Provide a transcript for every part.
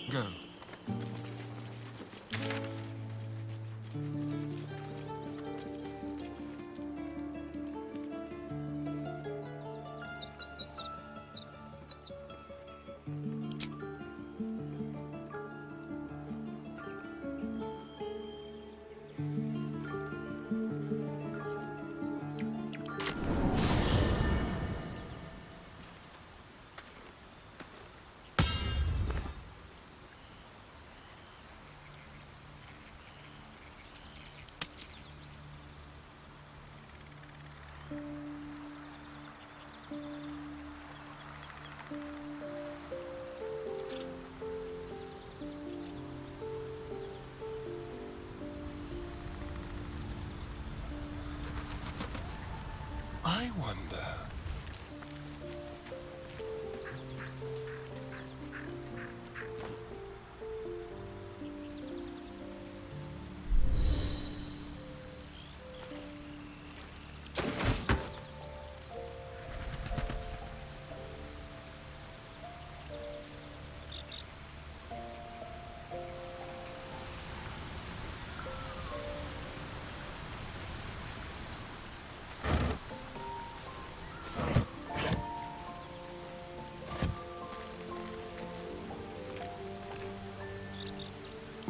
Go. I wonder.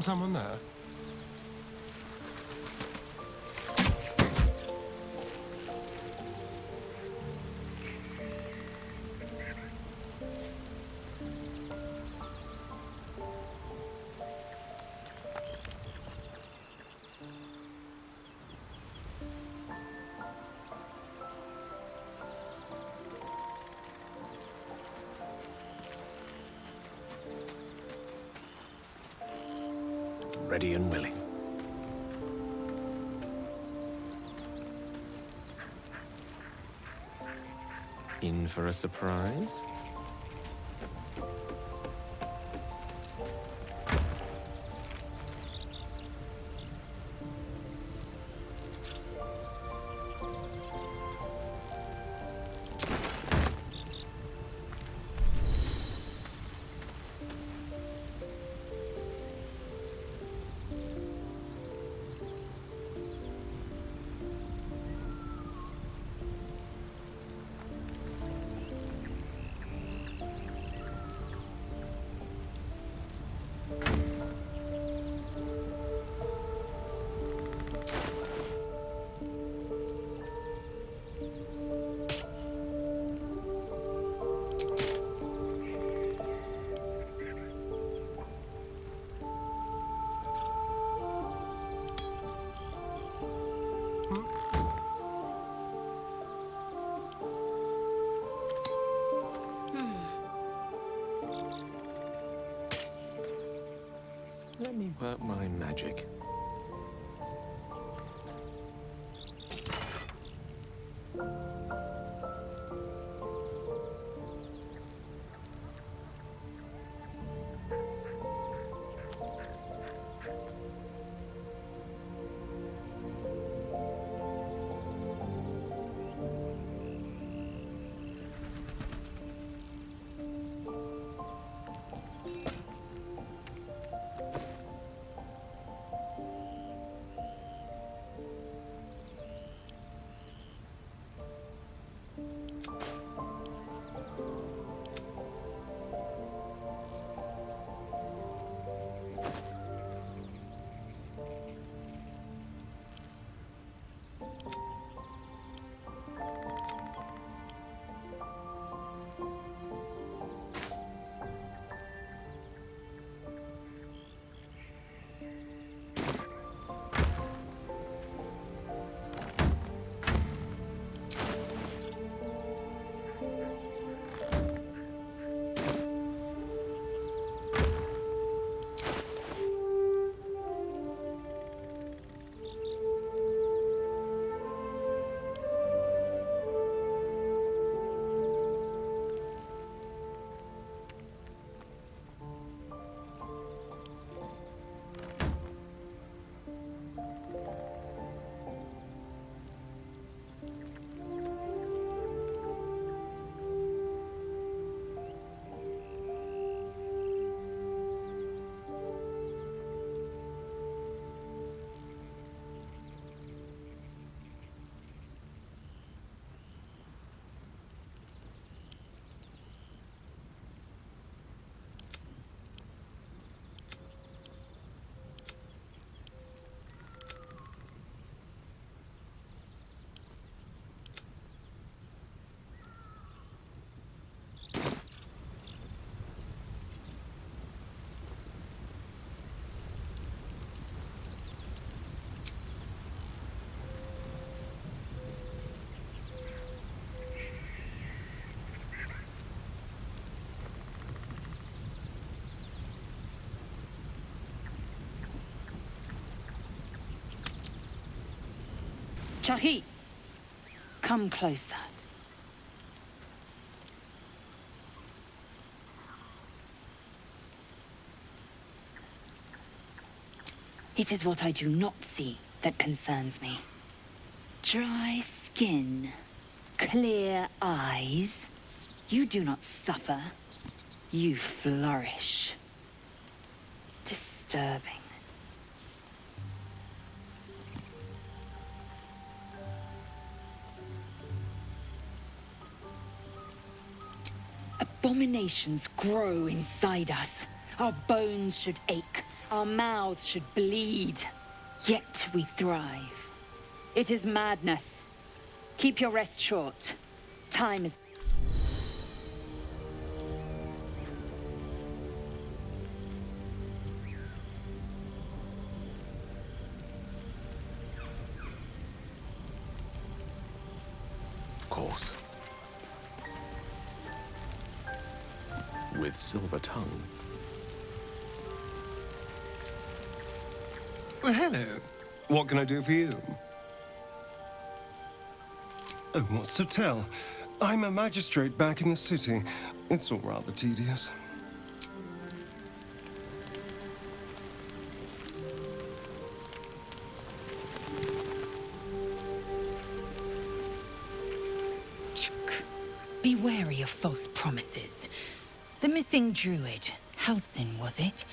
Someone there? Ready and willing. In for a surprise? Let me work my magic. Chahi, come closer. It is what I do not see that concerns me. Dry skin, clear eyes. You do not suffer. You flourish. Disturbing. Abominations grow inside us. Our bones should ache. Our mouths should bleed. Yet we thrive. It is madness. Keep your rest short. Time is... Of course. With silver tongue. Well, hello. What can I do for you? Oh, what's to tell? I'm a magistrate back in the city. It's all rather tedious. Be wary of false promises. The missing druid, Halsin, was it?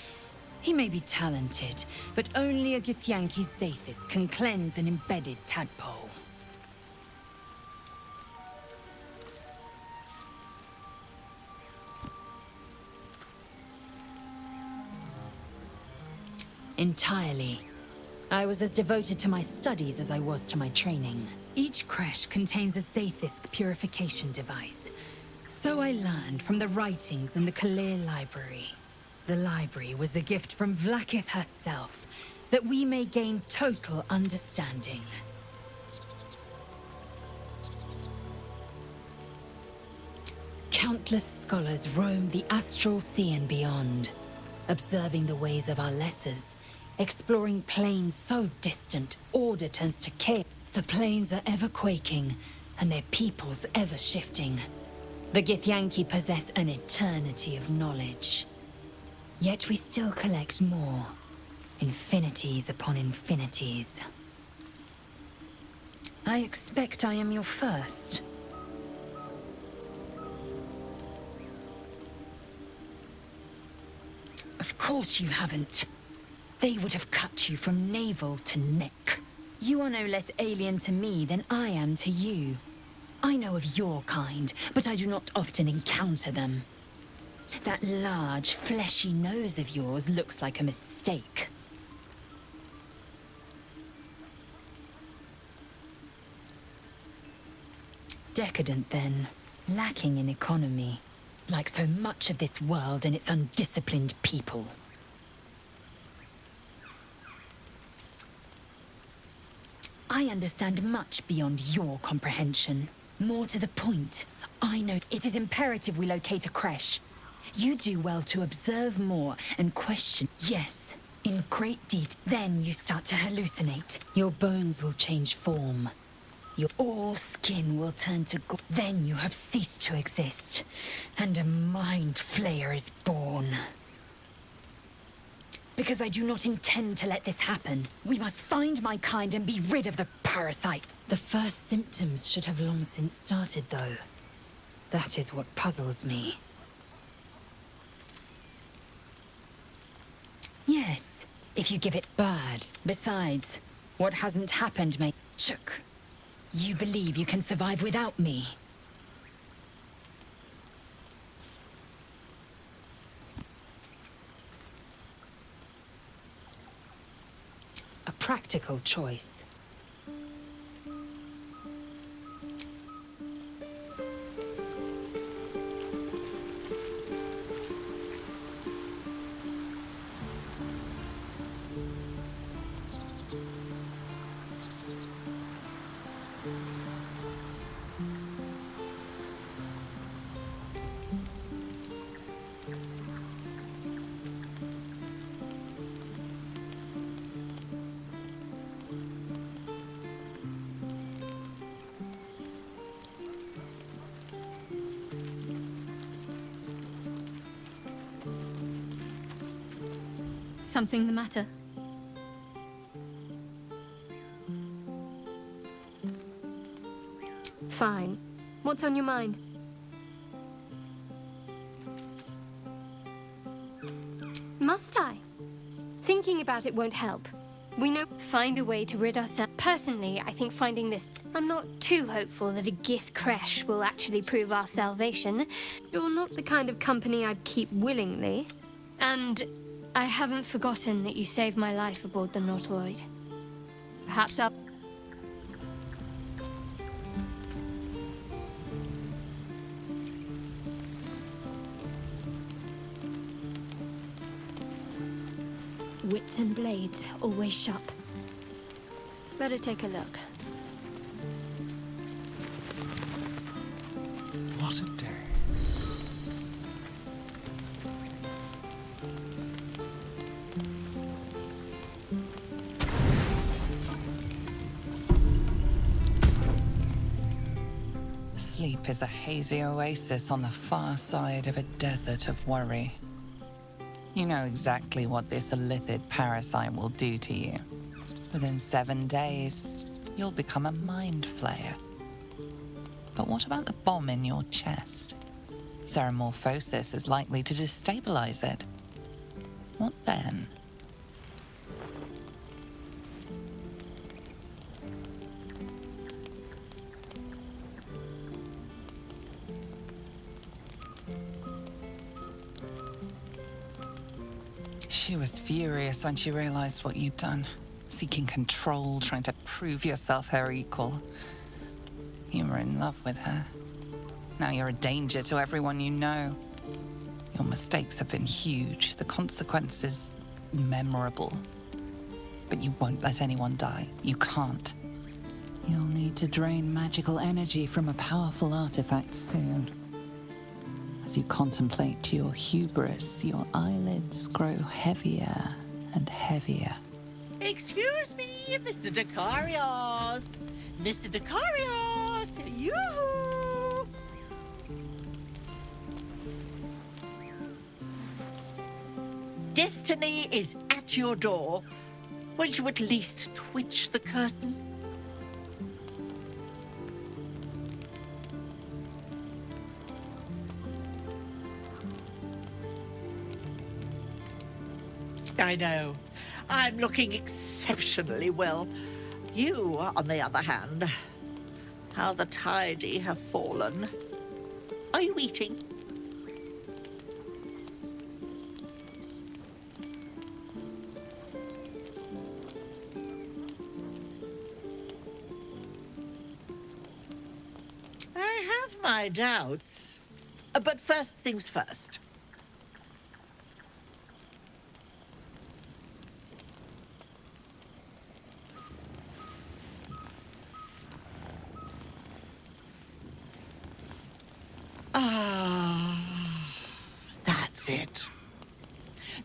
He may be talented, but only a Githyanki Zathis can cleanse an embedded tadpole. Entirely. I was as devoted to my studies as I was to my training. Each creche contains a Zathis purification device. So I learned from the writings in the Kalir Library. The library was a gift from Vlaakith herself, that we may gain total understanding. Countless scholars roam the astral sea and beyond, observing the ways of our lessers, exploring planes so distant, order turns to chaos. The planes are ever quaking, and their peoples ever shifting. The Githyanki possess an eternity of knowledge. Yet we still collect more. Infinities upon infinities. I expect I am your first. Of course you haven't. They would have cut you from navel to neck. You are no less alien to me than I am to you. I know of your kind, but I do not often encounter them. That large, fleshy nose of yours looks like a mistake. Decadent, then. Lacking in economy. Like so much of this world and its undisciplined people. I understand much beyond your comprehension. More to the point, I know it is imperative we locate a creche. You do well to observe more and question. Yes, in great detail. Then you start to hallucinate. Your bones will change form. Your all skin will turn to gold. Then you have ceased to exist, and a mind flayer is born. Because I do not intend to let this happen. We must find my kind and be rid of the parasite. The first symptoms should have long since started, though. That is what puzzles me. Yes, if you give it bad. Besides, what hasn't happened may... Shook. You believe you can survive without me? A practical choice. Something the matter? Fine. What's on your mind? Must I? Thinking about it won't help. We know find a way to rid ourselves. Personally, I think finding this... I'm not too hopeful that a Gith crash will actually prove our salvation. You're not the kind of company I'd keep willingly. And I haven't forgotten that you saved my life aboard the Nautiloid. Perhaps I'll... Wits and blades, always sharp. Better take a look. What a day. Sleep is a hazy oasis on the far side of a desert of worry. You know exactly what this illithid parasite will do to you. Within 7 days, you'll become a mind flayer. But what about the bomb in your chest? Ceramorphosis is likely to destabilize it. What then? She was furious when she realized what you'd done. Seeking control, trying to prove yourself her equal. You were in love with her. Now you're a danger to everyone you know. Your mistakes have been huge, the consequences memorable. But you won't let anyone die. You can't. You'll need to drain magical energy from a powerful artifact soon. As you contemplate your hubris, your eyelids grow heavier and heavier. Excuse me, Mr. Decarios! Mr. Decarios! Yoo-hoo! Destiny is at your door. Won't you at least twitch the curtain? I know. I'm looking exceptionally well. You, on the other hand, how the tidy have fallen. Are you eating? I have my doubts. But first things first. That's it.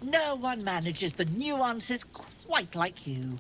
No one manages the nuances quite like you.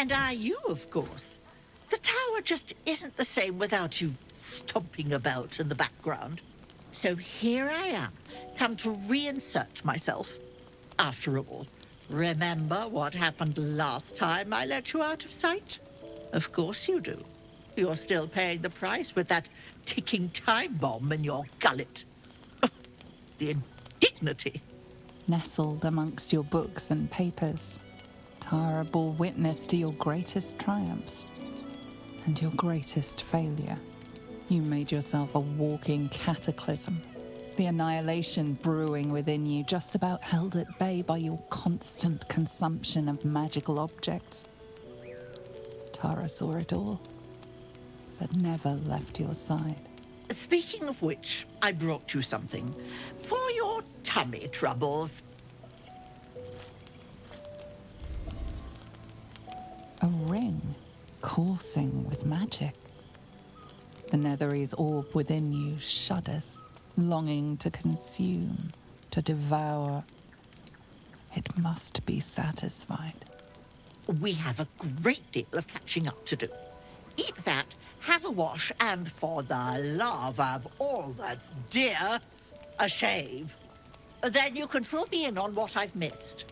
And are you, of course. The tower just isn't the same without you stomping about in the background. So here I am, come to reinsert myself. After all, remember what happened last time I let you out of sight? Of course you do. You're still paying the price with that ticking time bomb in your gullet. The indignity. Nestled amongst your books and papers, Tara bore witness to your greatest triumphs and your greatest failure. You made yourself a walking cataclysm, the annihilation brewing within you, just about held at bay by your constant consumption of magical objects. Tara saw it all, but never left your side. Speaking of which, I brought you something. For your tummy troubles. A ring coursing with magic. The Netherese orb within you shudders, longing to consume, to devour. It must be satisfied. We have a great deal of catching up to do. Eat that, have a wash, and for the love of all that's dear, a shave. Then you can fill me in on what I've missed.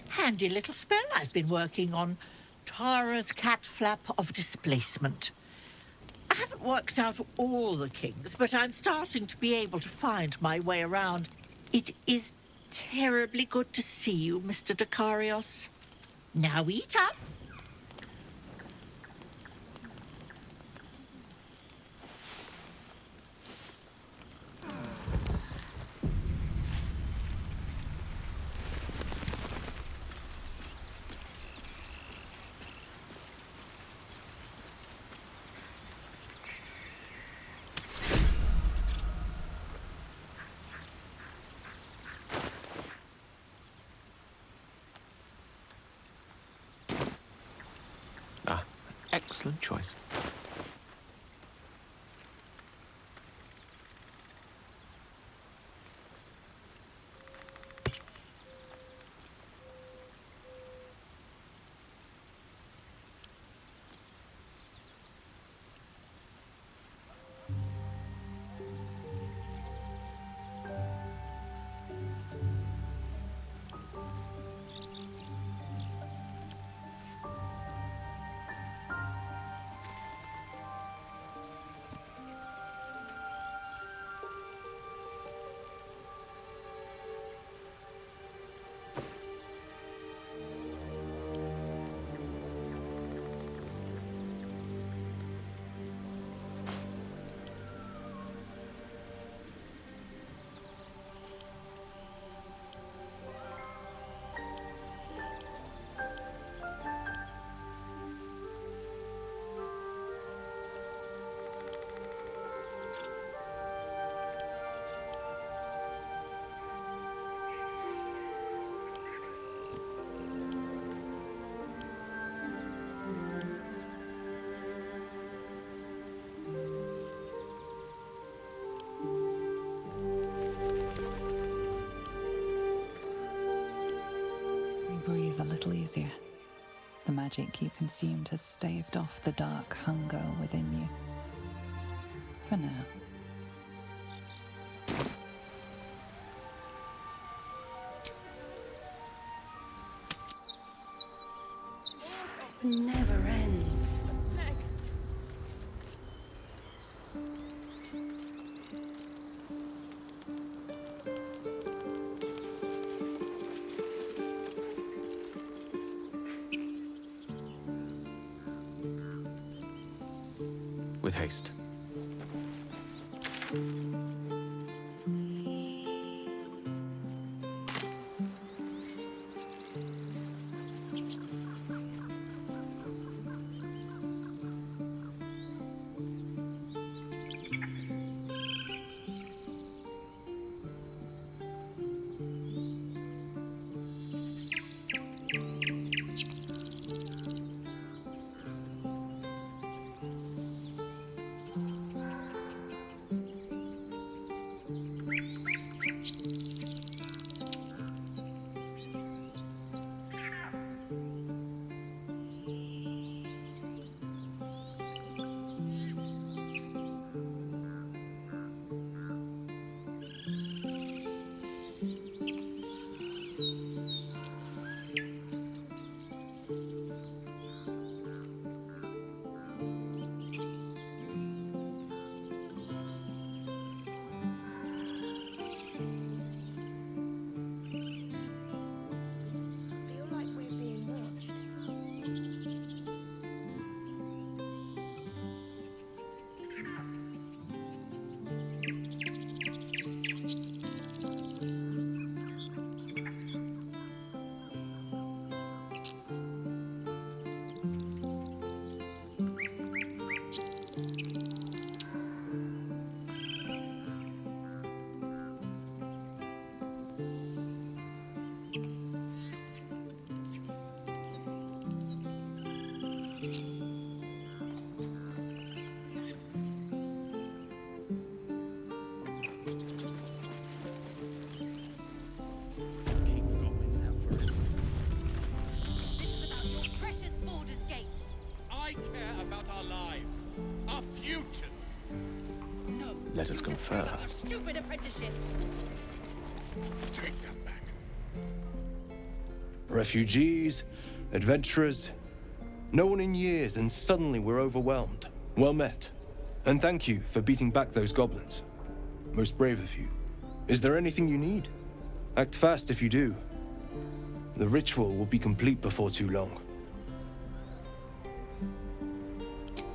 Handy little spell I've been working on. Tara's cat flap of displacement. I haven't worked out all the kings, but I'm starting to be able to find my way around. It is terribly good to see you, Mr. Dakarios. Now eat up. Ah, excellent choice. Breathe a little easier. The magic you consumed has staved off the dark hunger within you. For now. Never ends. with haste. Let us confer. Stupid apprenticeship. Take that back. Refugees, adventurers, no one in years, and suddenly we're overwhelmed. Well met. And thank you for beating back those goblins. Most brave of you. Is there anything you need? Act fast if you do. The ritual will be complete before too long.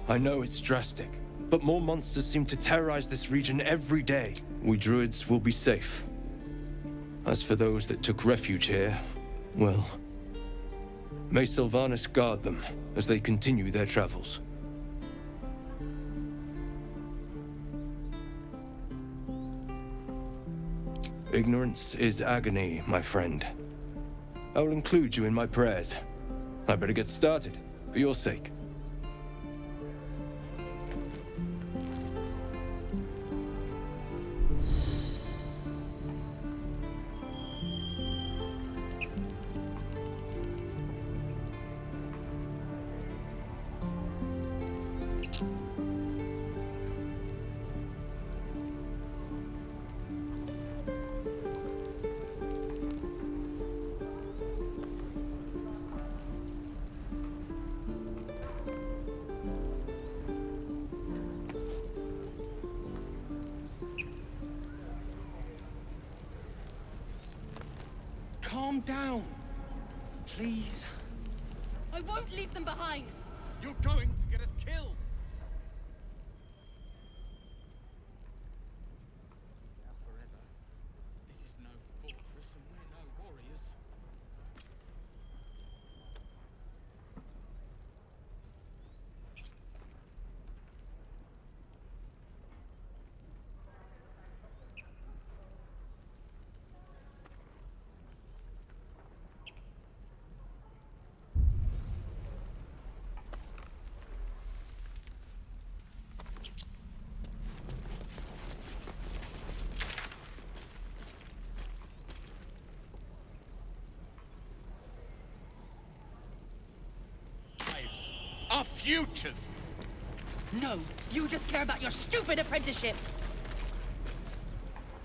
I know it's drastic, but more monsters seem to terrorize this region every day. We druids will be safe. As for those that took refuge here, well, may Sylvanas guard them as they continue their travels. Ignorance is agony, my friend. I will include you in my prayers. I better get started, for your sake. Calm down. Please. I won't leave them behind. You're going to get us killed. Now forever. This is no fortress and we're no warriors. Our futures! No, you just care about your stupid apprenticeship.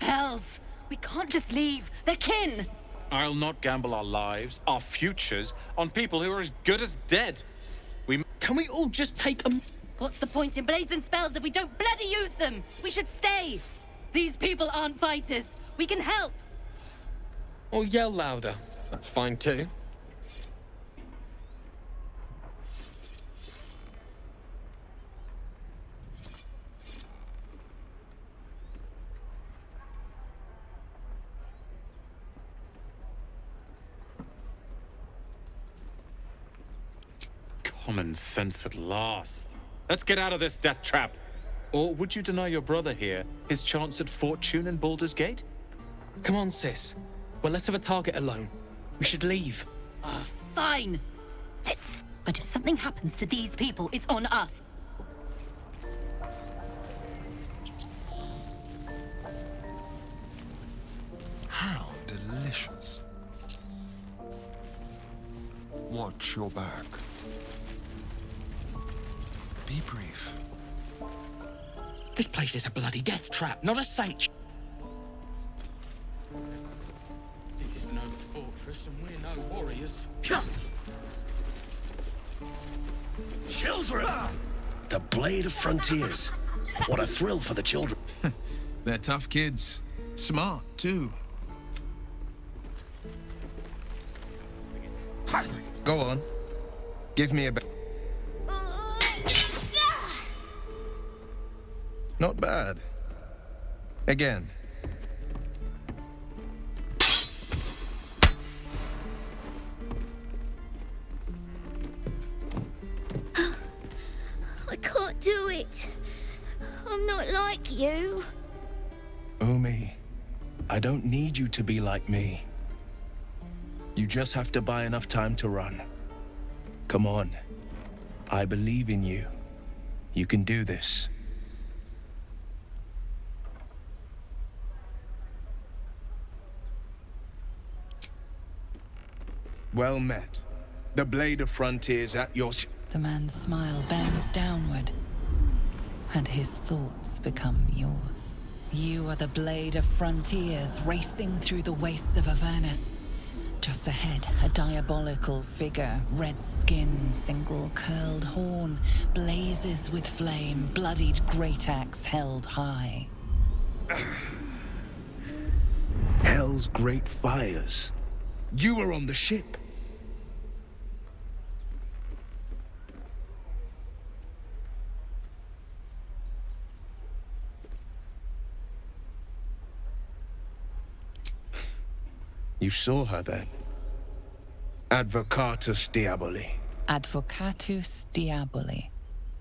Hells, we can't just leave. They're kin. I'll not gamble our lives, our futures, on people who are as good as dead. Can we all just take a... What's the point in blades and spells if we don't bloody use them? We should stay. These people aren't fighters. We can help. Or yell louder. That's fine too. Common sense at last. Let's get out of this death trap. Or would you deny your brother here his chance at fortune in Baldur's Gate? Come on, sis. We're less of a target alone. We should leave. Fine. But if something happens to these people, it's on us. How delicious. Watch your back. Be brief. This place is a bloody death trap, not a sanctuary. This is no fortress, and we're no warriors. Children! The Blade of Frontiers. What a thrill for the children. They're tough kids. Smart, too. Go on. Give me a bit. Not bad. Again. I can't do it. I'm not like you. Umi, I don't need you to be like me. You just have to buy enough time to run. Come on. I believe in you. You can do this. Well met. The Blade of Frontiers at your... The man's smile bends downward, and his thoughts become yours. You are the Blade of Frontiers racing through the wastes of Avernus. Just ahead, a diabolical figure, red skin, single curled horn, blazes with flame, bloodied great axe held high. Hell's great fires. You were on the ship. You saw her then? Advocatus Diaboli. Advocatus Diaboli.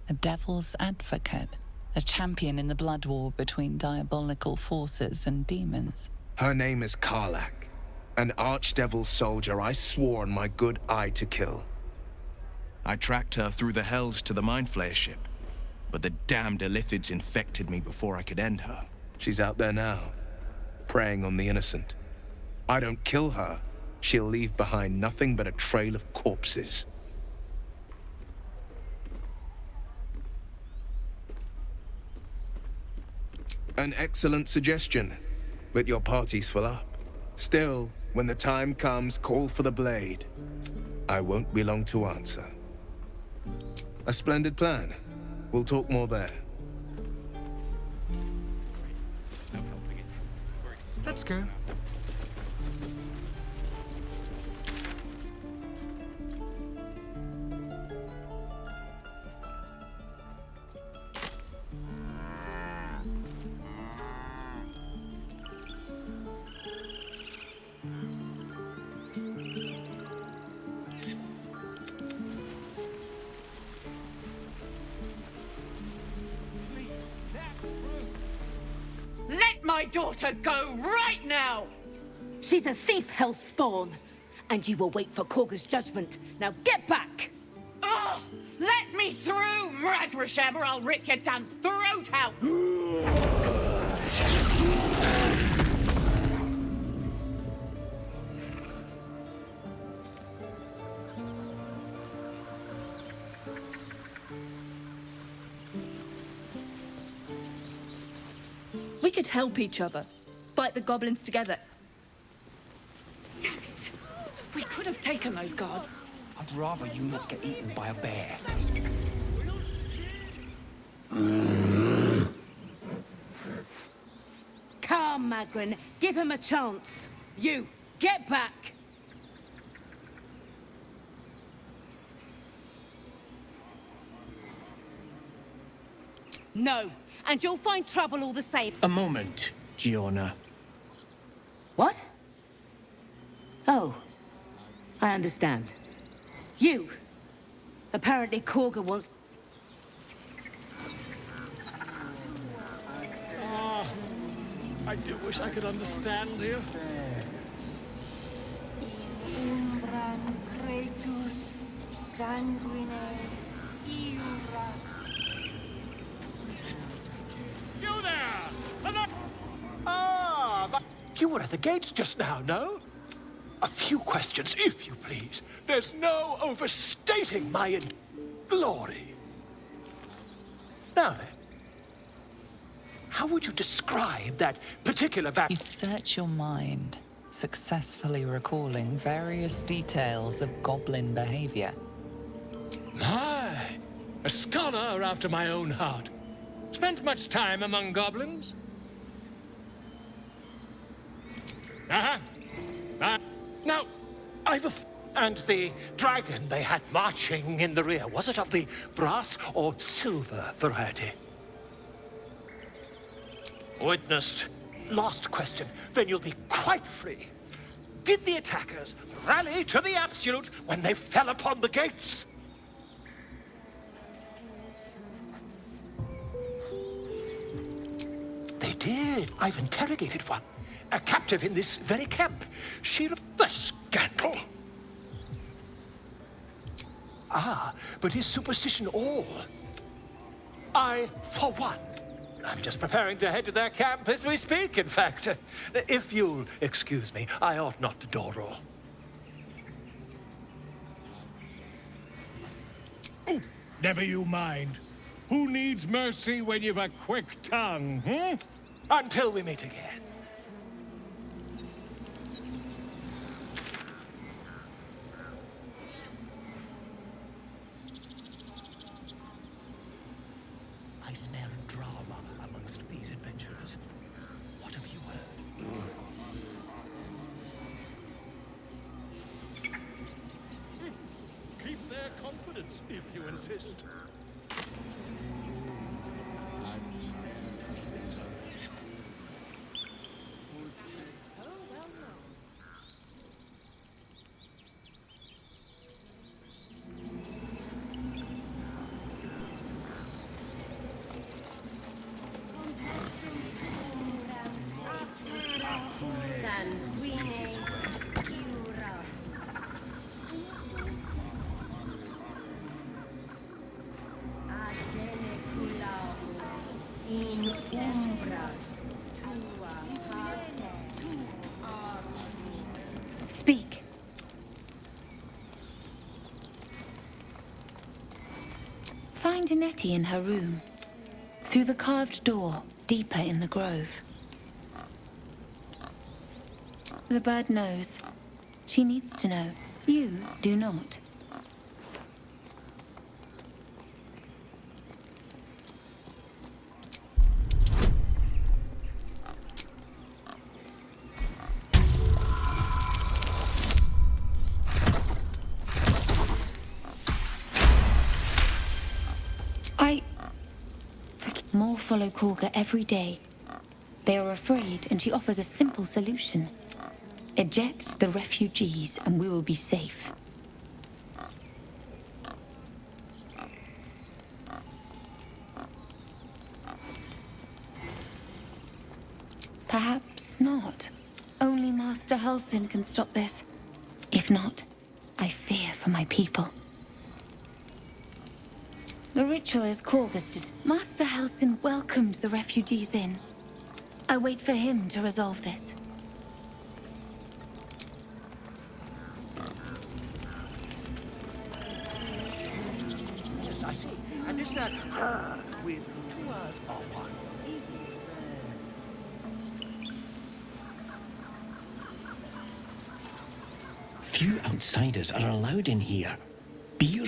A devil's advocate. A champion in the blood war between diabolical forces and demons. Her name is Karlach. An archdevil soldier I swore on my good eye to kill. I tracked her through the hells to the Mind Flayer ship, but the damned Illithids infected me before I could end her. She's out there now, preying on the innocent. I don't kill her, she'll leave behind nothing but a trail of corpses. An excellent suggestion, but your party's full up. Still, when the time comes, call for the blade. I won't be long to answer. A splendid plan. We'll talk more there. Let's go. Let my daughter go right now! She's a thief, hellspawn. And you will wait for Korga's judgment. Now get back! Oh, let me through, Mragrasham, or I'll rip your damn throat out! We could help each other. Fight the goblins together. Damn it! We could have taken those guards. I'd rather you not get eaten by a bear. Come, Magrin. Give him a chance. You, get back! No, and you'll find trouble all the same. A moment, Giorna. What? Oh, I understand. You. Apparently Korga wants... I do wish I could understand you. Umbram Kratos sanguine iura. You there! Hello! Ah, but you were at the gates just now, no? A few questions, if you please. There's no overstating my glory. Now then, how would you describe that particular You search your mind, successfully recalling various details of goblin behavior. My, a scholar after my own heart. Spent much time among goblins? Now, and the dragon they had marching in the rear, was it of the brass or silver variety? Witness. Last question, then you'll be quite free. Did the attackers rally to the absolute when they fell upon the gates? They did. I've interrogated one. A captive in this very camp. The scandal. Ah, but is superstition all? I, for one, I'm just preparing to head to their camp as we speak, in fact. If you'll excuse me, I ought not to dawdle. Never you mind. Who needs mercy when you've a quick tongue, hmm? Until we meet again. I smell drama amongst these adventurers. What have you heard? Keep their confidence if you insist. Speak. Find Nettie in her room. Through the carved door, deeper in the grove. The bird knows. She needs to know. You do not. More follow Korga every day. They are afraid, and she offers a simple solution. Eject the refugees, and we will be safe. Perhaps not. Only Master Halsin can stop this. If not, I fear for my people. The ritual is Korga's. Master Halsin welcomed the refugees in. I wait for him to resolve this. Yes, I see. And is that her with 2 R's or 1? Few outsiders are allowed in here. Be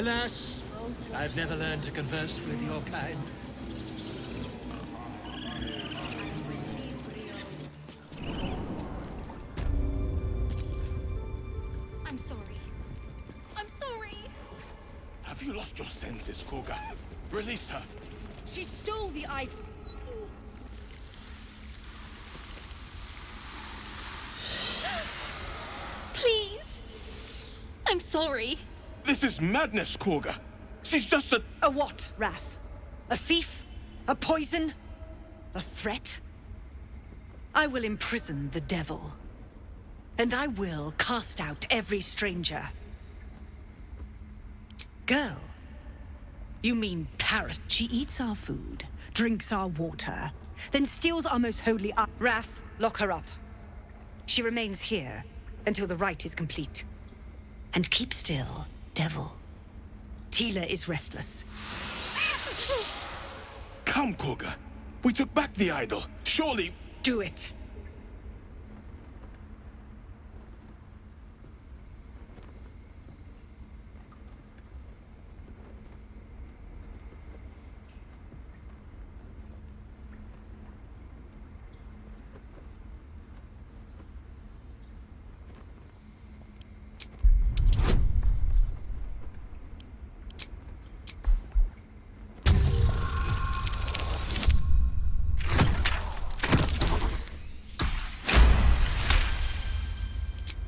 Alas, I've never learned to converse with your kind. I'm sorry. I'm sorry. Have you lost your senses, Koga? Release her. She stole the eye. Please. I'm sorry. This is madness, Koga. She's just a... A what, Wrath? A thief? A poison? A threat? I will imprison the devil. And I will cast out every stranger. Girl, you mean Paris? She eats our food, drinks our water, then steals our most holy... Wrath, lock her up. She remains here until the rite is complete. And keep still, devil. Tila is restless. Come, Koga. We took back the idol. Surely... Do it.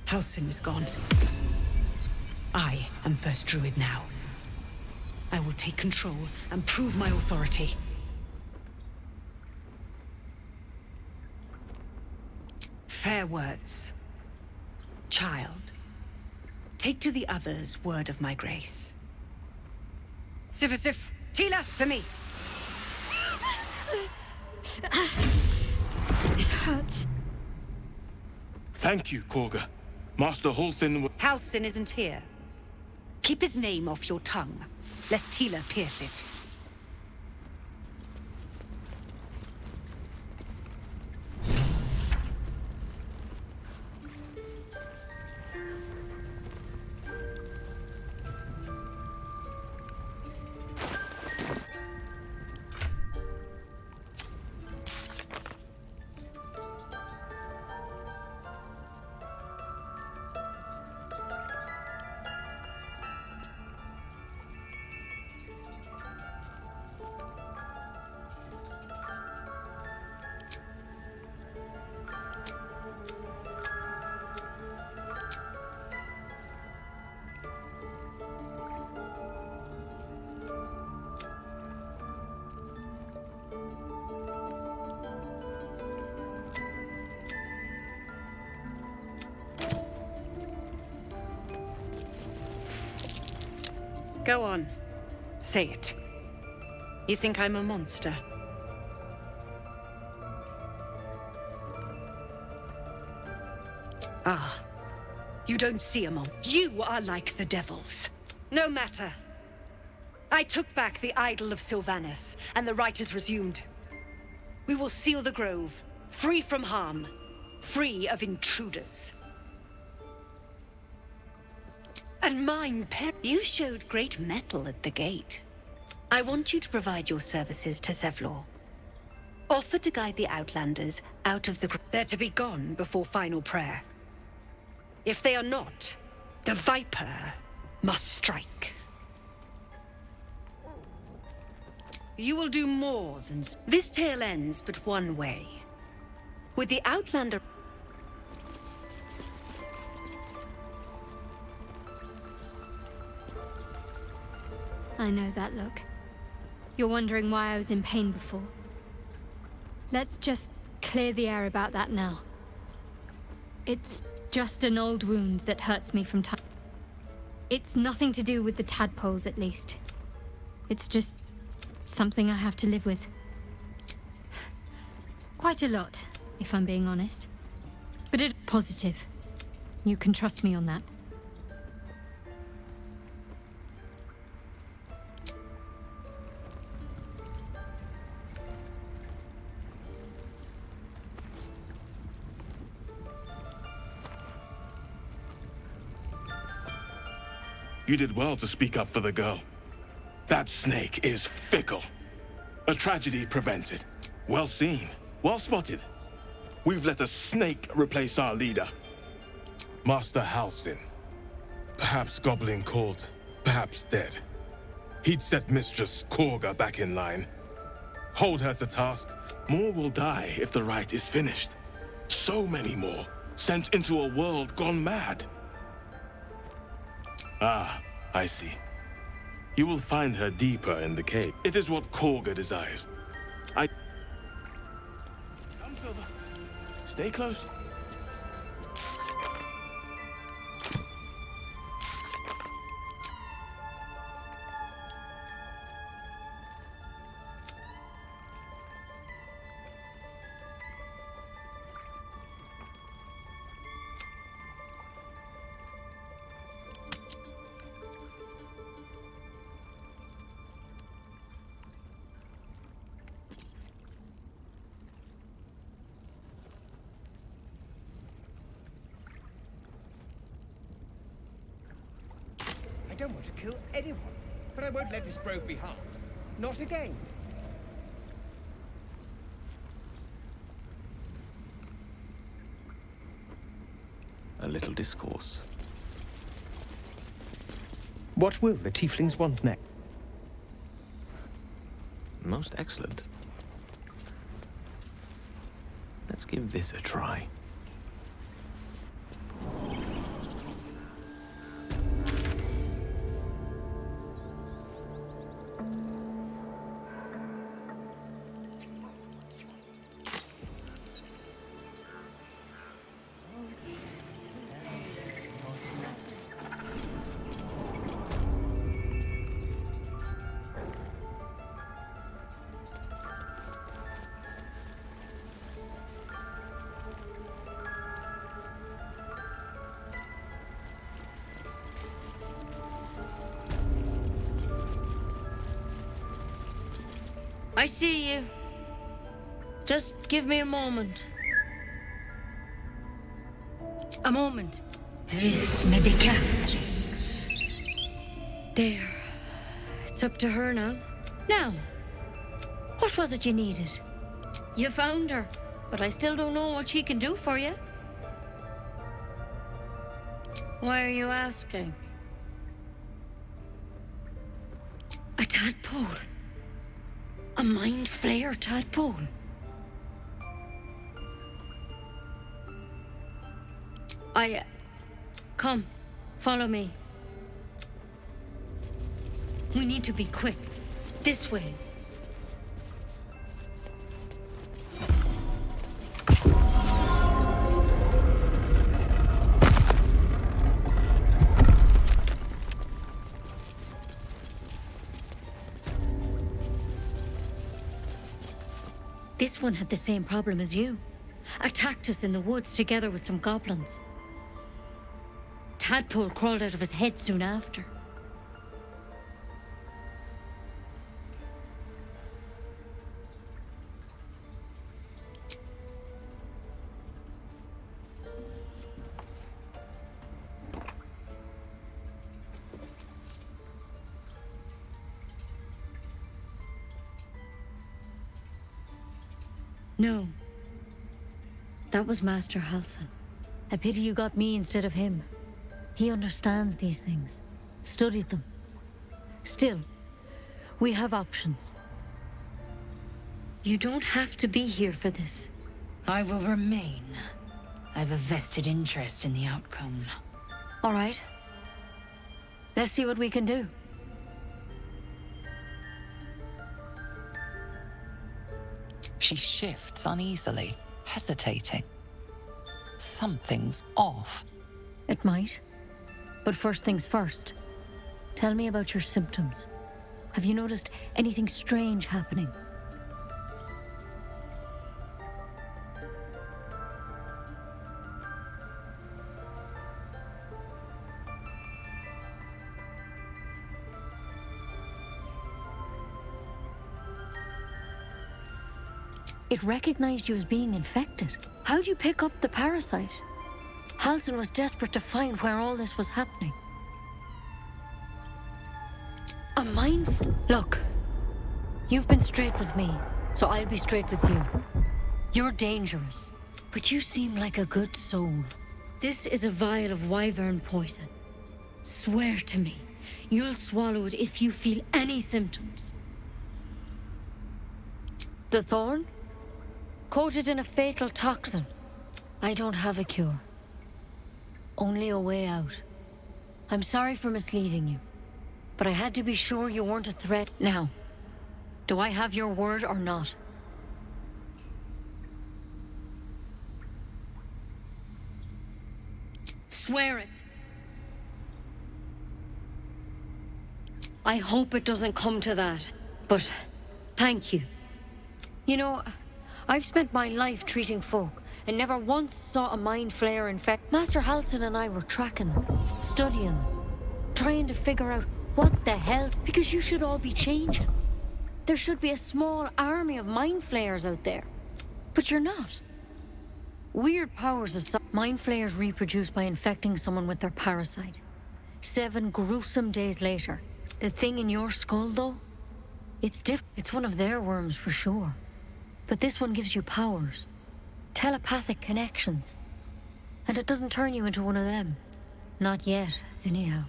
Halsin is gone. I am first druid now. I will take control and prove my authority. Fair words. Child, take to the others word of my grace. Sifasif, Tila, to me! It hurts. Thank you, Koga. Master Halsin... Halsin isn't here. Keep his name off your tongue, lest Tila pierce it. Go on. Say it. You think I'm a monster? Ah. You don't see a monster. You are like the devils. No matter. I took back the idol of Sylvanus, and the rite is resumed. We will seal the grove, free from harm, free of intruders. And mine, you showed great mettle at the gate. I want you to provide your services to Zevlor. Offer to guide the Outlanders out of the... They're to be gone before final prayer. If they are not, the Viper must strike. You will do more than... This tale ends but one way. With the Outlander... I know that look. You're wondering why I was in pain before. Let's just clear the air about that now. It's just an old wound that hurts me from time. It's nothing to do with the tadpoles, at least. It's just something I have to live with. Quite a lot, if I'm being honest. But it's positive. You can trust me on that. You did well to speak up for the girl. That snake is fickle. A tragedy prevented. Well seen. Well spotted. We've let a snake replace our leader. Master Halsin. Perhaps goblin caught, perhaps dead. He'd set Mistress Korga back in line. Hold her to task. More will die if the rite is finished. So many more, sent into a world gone mad. Ah, I see. You will find her deeper in the cave. It is what Korga desires. Come, Silver. Stay close. I don't want to kill anyone, but I won't let this grove be harmed. Not again. A little discourse. What will the tieflings want next? Most excellent. Let's give this a try. I see you. Just give me a moment. A moment. This medicatrix. There. It's up to her now. Now, what was it you needed? You found her, but I still don't know what she can do for you. Why are you asking? A tadpole. A mind flayer tadpole. Come, follow me. We need to be quick. This way. This one had the same problem as you. Attacked us in the woods together with some goblins. Tadpole crawled out of his head soon after. No. That was Master Halsin. A pity you got me instead of him. He understands these things. Studied them. Still, we have options. You don't have to be here for this. I will remain. I have a vested interest in the outcome. All right. Let's see what we can do. She shifts uneasily, hesitating. Something's off. It might. But first things first. Tell me about your symptoms. Have you noticed anything strange happening? It recognized you as being infected. How'd you pick up the parasite? Halsin was desperate to find where all this was happening. A mindful. Look, you've been straight with me, so I'll be straight with you. You're dangerous, but you seem like a good soul. This is a vial of wyvern poison. Swear to me, you'll swallow it if you feel any symptoms. The thorn? Coated in a fatal toxin. I don't have a cure. Only a way out. I'm sorry for misleading you, but I had to be sure you weren't a threat. Now, do I have your word or not? Swear it. I hope it doesn't come to that, but thank you. You know, I've spent my life treating folk, and never once saw a mind flayer infect. Master Halsin and I were tracking them, studying them, trying to figure out what the hell, because you should all be changing. There should be a small army of mind flayers out there, but you're not. Weird powers aside, mind flayers reproduce by infecting someone with their parasite. 7 gruesome days later. The thing in your skull, though, it's one of their worms for sure. But this one gives you powers. Telepathic connections. And it doesn't turn you into one of them. Not yet, anyhow.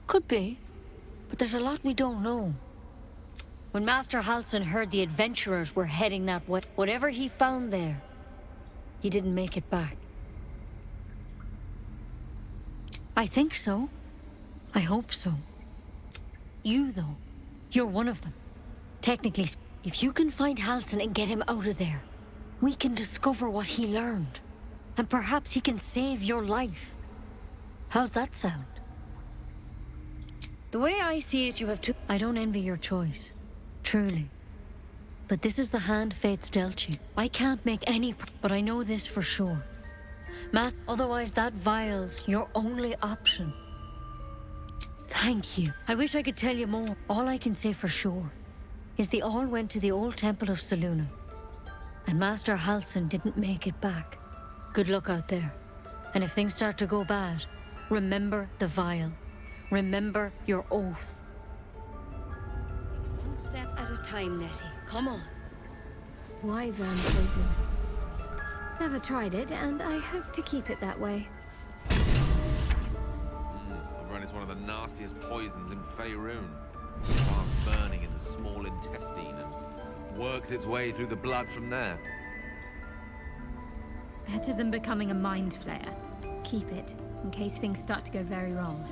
Could be, but there's a lot we don't know. When Master Halsin heard the adventurers were heading that way, whatever he found there, he didn't make it back. I think so. I hope so. You, though, you're one of them. Technically, if you can find Halsin and get him out of there, we can discover what he learned. And perhaps he can save your life. How's that sound? The way I see it, you have two. I don't envy your choice. Truly. But this is the hand fate's dealt you. I can't make any, but I know this for sure. Otherwise that vial's your only option. Thank you. I wish I could tell you more. All I can say for sure is they all went to the old temple of Selûne. And Master Halsin didn't make it back. Good luck out there. And if things start to go bad, remember the vial. Remember your oath. One step at a time, Nettie. Come on. Wyvern poison. Never tried it, and I hope to keep it that way. I've run into one of the nastiest poisons in Faerun. Starts burning in the small intestine and works its way through the blood from there. Better than becoming a mind flayer. Keep it, in case things start to go very wrong.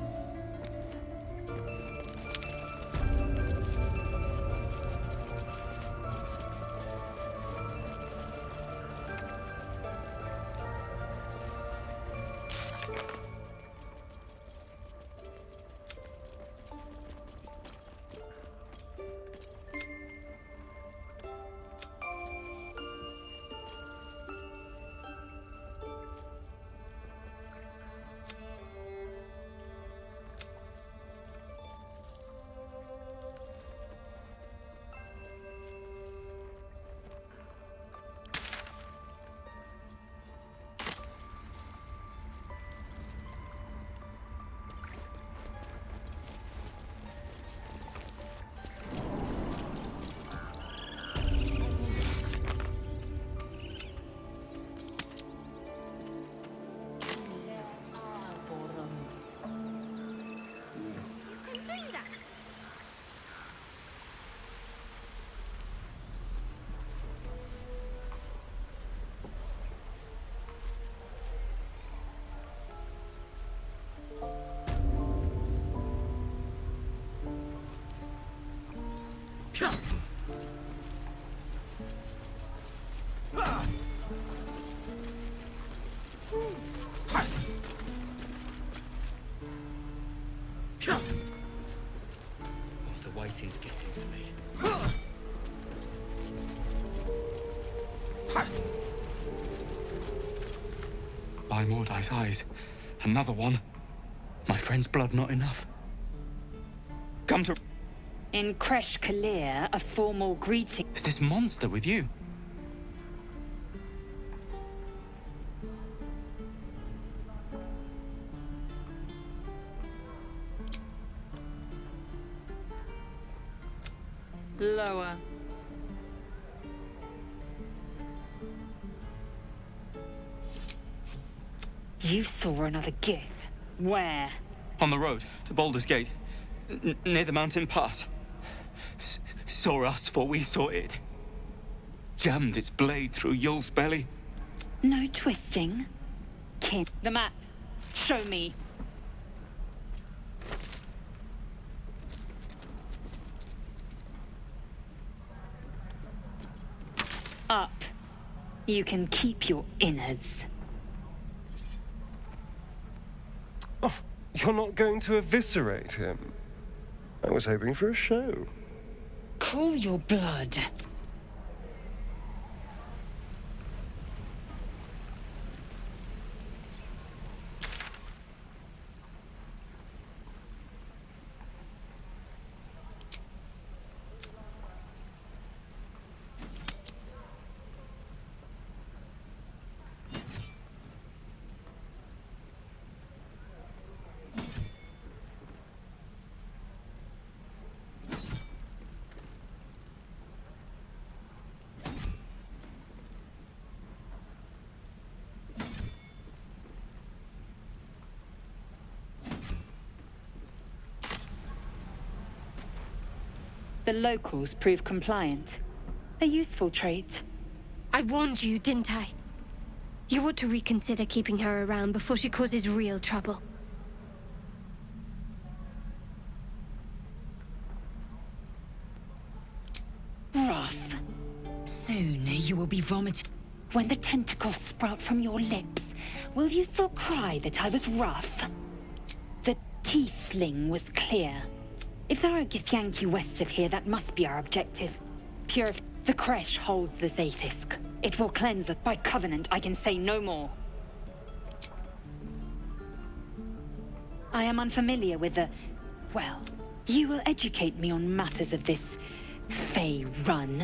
The waiting's getting to me. By Mordai's eyes, Another one. My friend's blood not enough. Come to... In Kresh Kalir, a formal greeting. Is this monster with you? Lower. You saw another Gith. Where? On the road to Baldur's Gate, near the mountain pass. Saw us, for we saw it. Jammed its blade through Yul's belly. No twisting. Kin. The map. Show me. Up. You can keep your innards. Oh, you're not going to eviscerate him? I was hoping for a show. Cool your blood. The locals prove compliant. A useful trait. I warned you, didn't I? You ought to reconsider keeping her around before she causes real trouble. Rough. Soon you will be vomiting. When the tentacles sprout from your lips, will you still cry that I was rough? The Tiefling was clear. If there are Githyanki west of here, that must be our objective. The Kresh holds the Zaithisk. It will cleanse us. By covenant, I can say no more. I am unfamiliar with the... Well, you will educate me on matters of this Fey run.